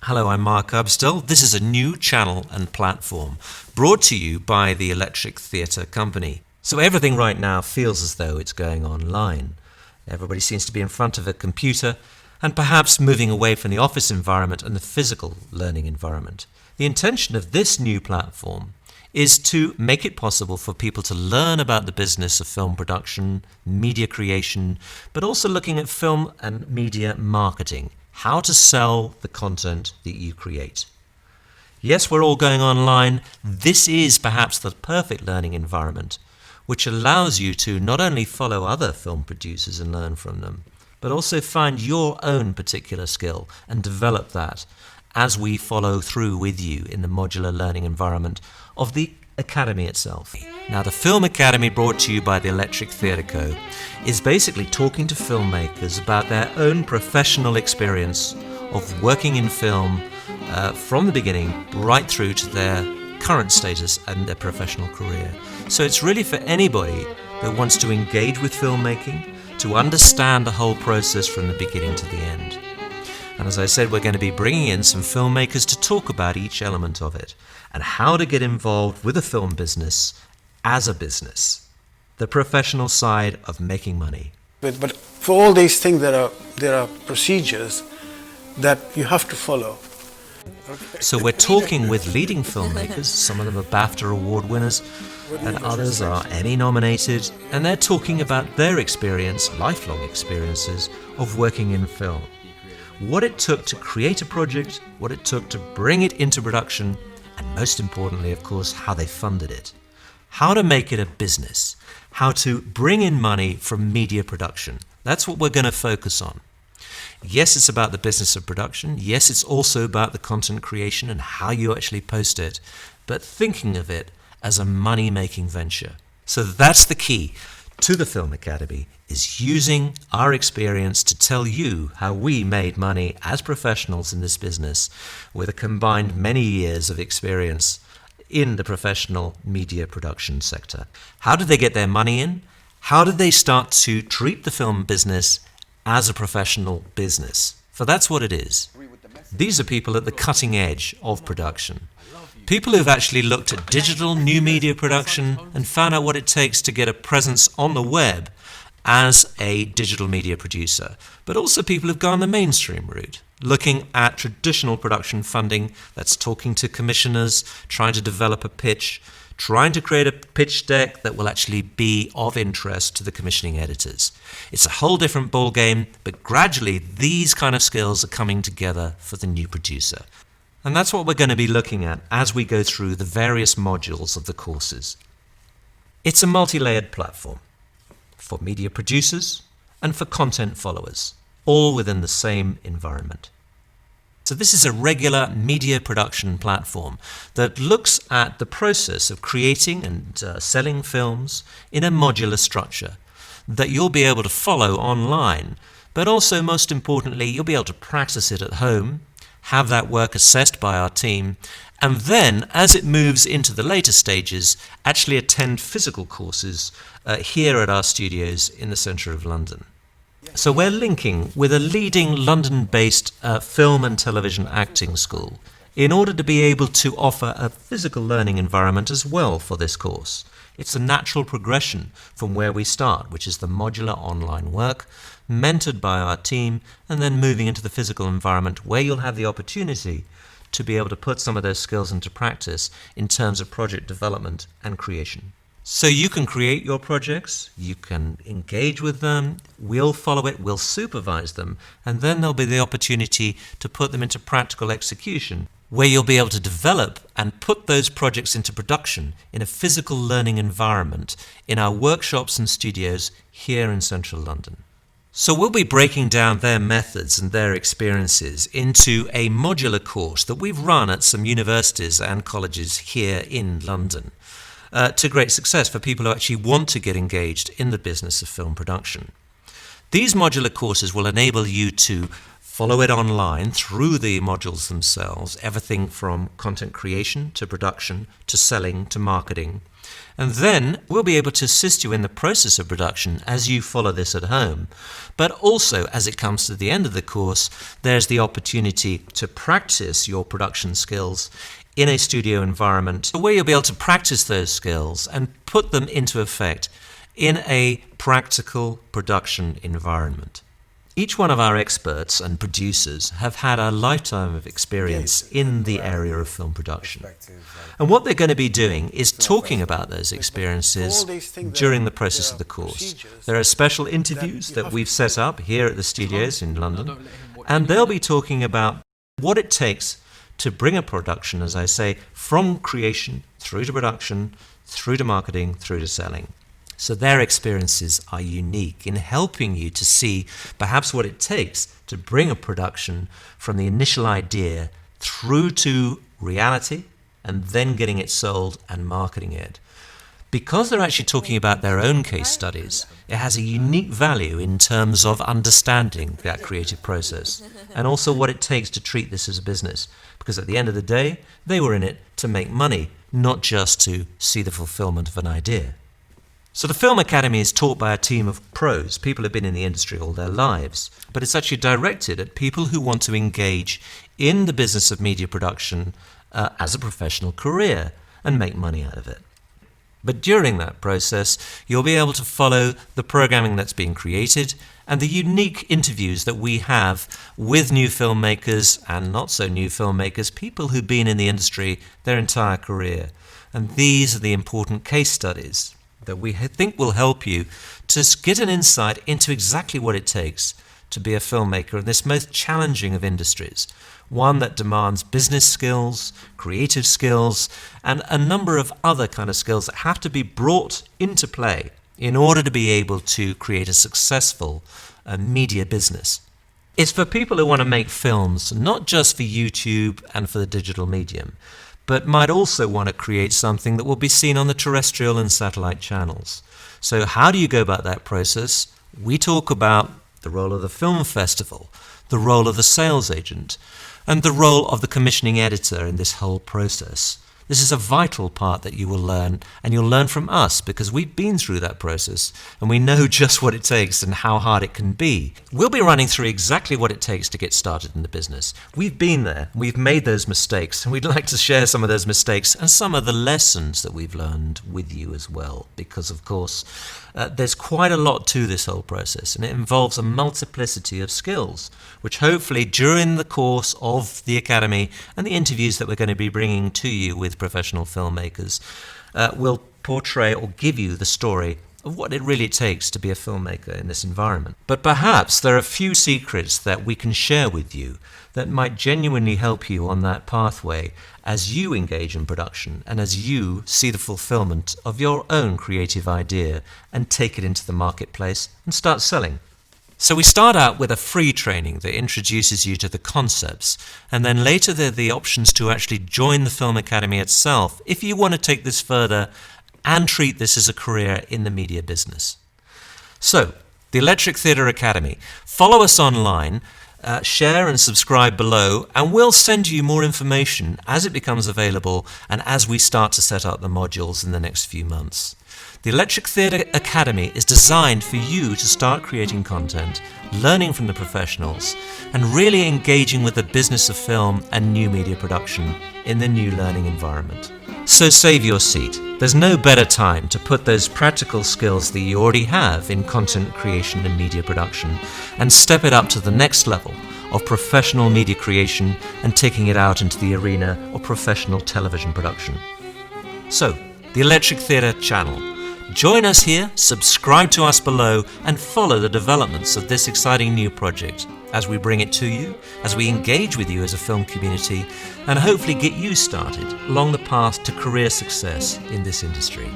Hello, I'm Mark Ubstill. This is a new channel and platform brought to you by the Electric Theatre Company. So everything right now feels as though it's going online. Everybody seems to be in front of a computer and perhaps moving away from the office environment and the physical learning environment. The intention of this new platform is to make it possible for people to learn about the business of film production, media creation, but also looking at film and media marketing, how to sell the content that you create. Yes, we're all going online. This is perhaps the perfect learning environment, which allows you to not only follow other film producers and learn from them, but also find your own particular skill and develop that as we follow through with you in the modular learning environment of the Academy itself. Now, the Film Academy, brought to you by the Electric Theatre Co., is basically talking to filmmakers about their own professional experience of working in film from the beginning right through to their current status and their professional career. So it's really for anybody that wants to engage with filmmaking, to understand the whole process from the beginning to the end. And as I said, we're going to be bringing in some filmmakers to talk about each element of it and how to get involved with the film business as a business, the professional side of making money. But for all these things, there are procedures that you have to follow. So we're talking with leading filmmakers. Some of them are BAFTA award winners and others are Emmy nominated, and they're talking about their experience, lifelong experiences of working in film. What it took to create a project, what it took to bring it into production, and most importantly, of course, how they funded it. How to make it a business, how to bring in money from media production. That's what we're going to focus on. Yes, it's about the business of production. Yes, it's also about the content creation and how you actually post it, but thinking of it as a money-making venture. So that's the key to the Film Academy, is using our experience to tell you how we made money as professionals in this business with a combined many years of experience in the professional media production sector. How did they get their money in? How did they start to treat the film business as a professional business? For that's what it is. These are people at the cutting edge of production. People who've actually looked at digital new media production and found out what it takes to get a presence on the web as a digital media producer, but also people who've gone the mainstream route, looking at traditional production funding, that's talking to commissioners, trying to develop a pitch, trying to create a pitch deck that will actually be of interest to the commissioning editors. It's a whole different ballgame, but gradually these kind of skills are coming together for the new producer. And that's what we're going to be looking at as we go through the various modules of the courses. It's a multi-layered platform for media producers and for content followers, all within the same environment. So this is a regular media production platform that looks at the process of creating and selling films in a modular structure that you'll be able to follow online, but also, most importantly, you'll be able to practice it at home, have that work assessed by our team, and then, as it moves into the later stages, actually attend physical courses here at our studios in the centre of London. So we're linking with a leading London-based film and television acting school in order to be able to offer a physical learning environment as well for this course. It's a natural progression from where we start, which is the modular online work, mentored by our team, and then moving into the physical environment where you'll have the opportunity to be able to put some of those skills into practice in terms of project development and creation. So you can create your projects, you can engage with them, we'll follow it, we'll supervise them, and then there'll be the opportunity to put them into practical execution, where you'll be able to develop and put those projects into production in a physical learning environment in our workshops and studios here in central London. So we'll be breaking down their methods and their experiences into a modular course that we've run at some universities and colleges here in London to great success for people who actually want to get engaged in the business of film production. These modular courses will enable you to follow it online through the modules themselves, everything from content creation to production to selling to marketing, And then we'll be able to assist you in the process of production as you follow this at home. But also, as it comes to the end of the course, there's the opportunity to practice your production skills in a studio environment where you'll be able to practice those skills and put them into effect in a practical production environment. Each one of our experts and producers have had a lifetime of experience in the area of film production. And what they're going to be doing is talking about those experiences during the process of the course. There are special interviews that we've set up here at the studios in London, and they'll be talking about what it takes to bring a production, as I say, from creation through to production, through to marketing, through to selling. So their experiences are unique in helping you to see perhaps what it takes to bring a production from the initial idea through to reality and then getting it sold and marketing it. Because they're actually talking about their own case studies, it has a unique value in terms of understanding that creative process and also what it takes to treat this as a business. Because at the end of the day, they were in it to make money, not just to see the fulfillment of an idea. So the Film Academy is taught by a team of pros, people who have been in the industry all their lives, but it's actually directed at people who want to engage in the business of media production as a professional career and make money out of it. But during that process, you'll be able to follow the programming that's being created and the unique interviews that we have with new filmmakers and not so new filmmakers, people who've been in the industry their entire career. And these are the important case studies that we think will help you to get an insight into exactly what it takes to be a filmmaker in this most challenging of industries, one that demands business skills, creative skills, and a number of other kind of skills that have to be brought into play in order to be able to create a successful media business. It's for people who want to make films, not just for YouTube and for the digital medium, but might also want to create something that will be seen on the terrestrial and satellite channels. So how do you go about that process? We talk about the role of the film festival, the role of the sales agent, and the role of the commissioning editor in this whole process. This is a vital part that you will learn, and you'll learn from us because we've been through that process and we know just what it takes and how hard it can be. We'll be running through exactly what it takes to get started in the business. We've been there, we've made those mistakes, and we'd like to share some of those mistakes and some of the lessons that we've learned with you as well, because of course there's quite a lot to this whole process, and it involves a multiplicity of skills, which hopefully during the course of the Academy and the interviews that we're going to be bringing to you with professional filmmakers will portray or give you the story of what it really takes to be a filmmaker in this environment. But perhaps there are a few secrets that we can share with you that might genuinely help you on that pathway as you engage in production and as you see the fulfillment of your own creative idea and take it into the marketplace and start selling. So we start out with a free training that introduces you to the concepts, and then later there are the options to actually join the Film Academy itself if you want to take this further and treat this as a career in the media business. So, the Electric Theatre Academy. Follow us online, share and subscribe below, and we'll send you more information as it becomes available and as we start to set up the modules in the next few months. The Electric Theatre Academy is designed for you to start creating content, learning from the professionals, and really engaging with the business of film and new media production in the new learning environment. So save your seat. There's no better time to put those practical skills that you already have in content creation and media production and step it up to the next level of professional media creation and taking it out into the arena of professional television production. So, the Electric Theatre channel. Join us here, subscribe to us below, and follow the developments of this exciting new project as we bring it to you, as we engage with you as a film community, and hopefully get you started along the path to career success in this industry.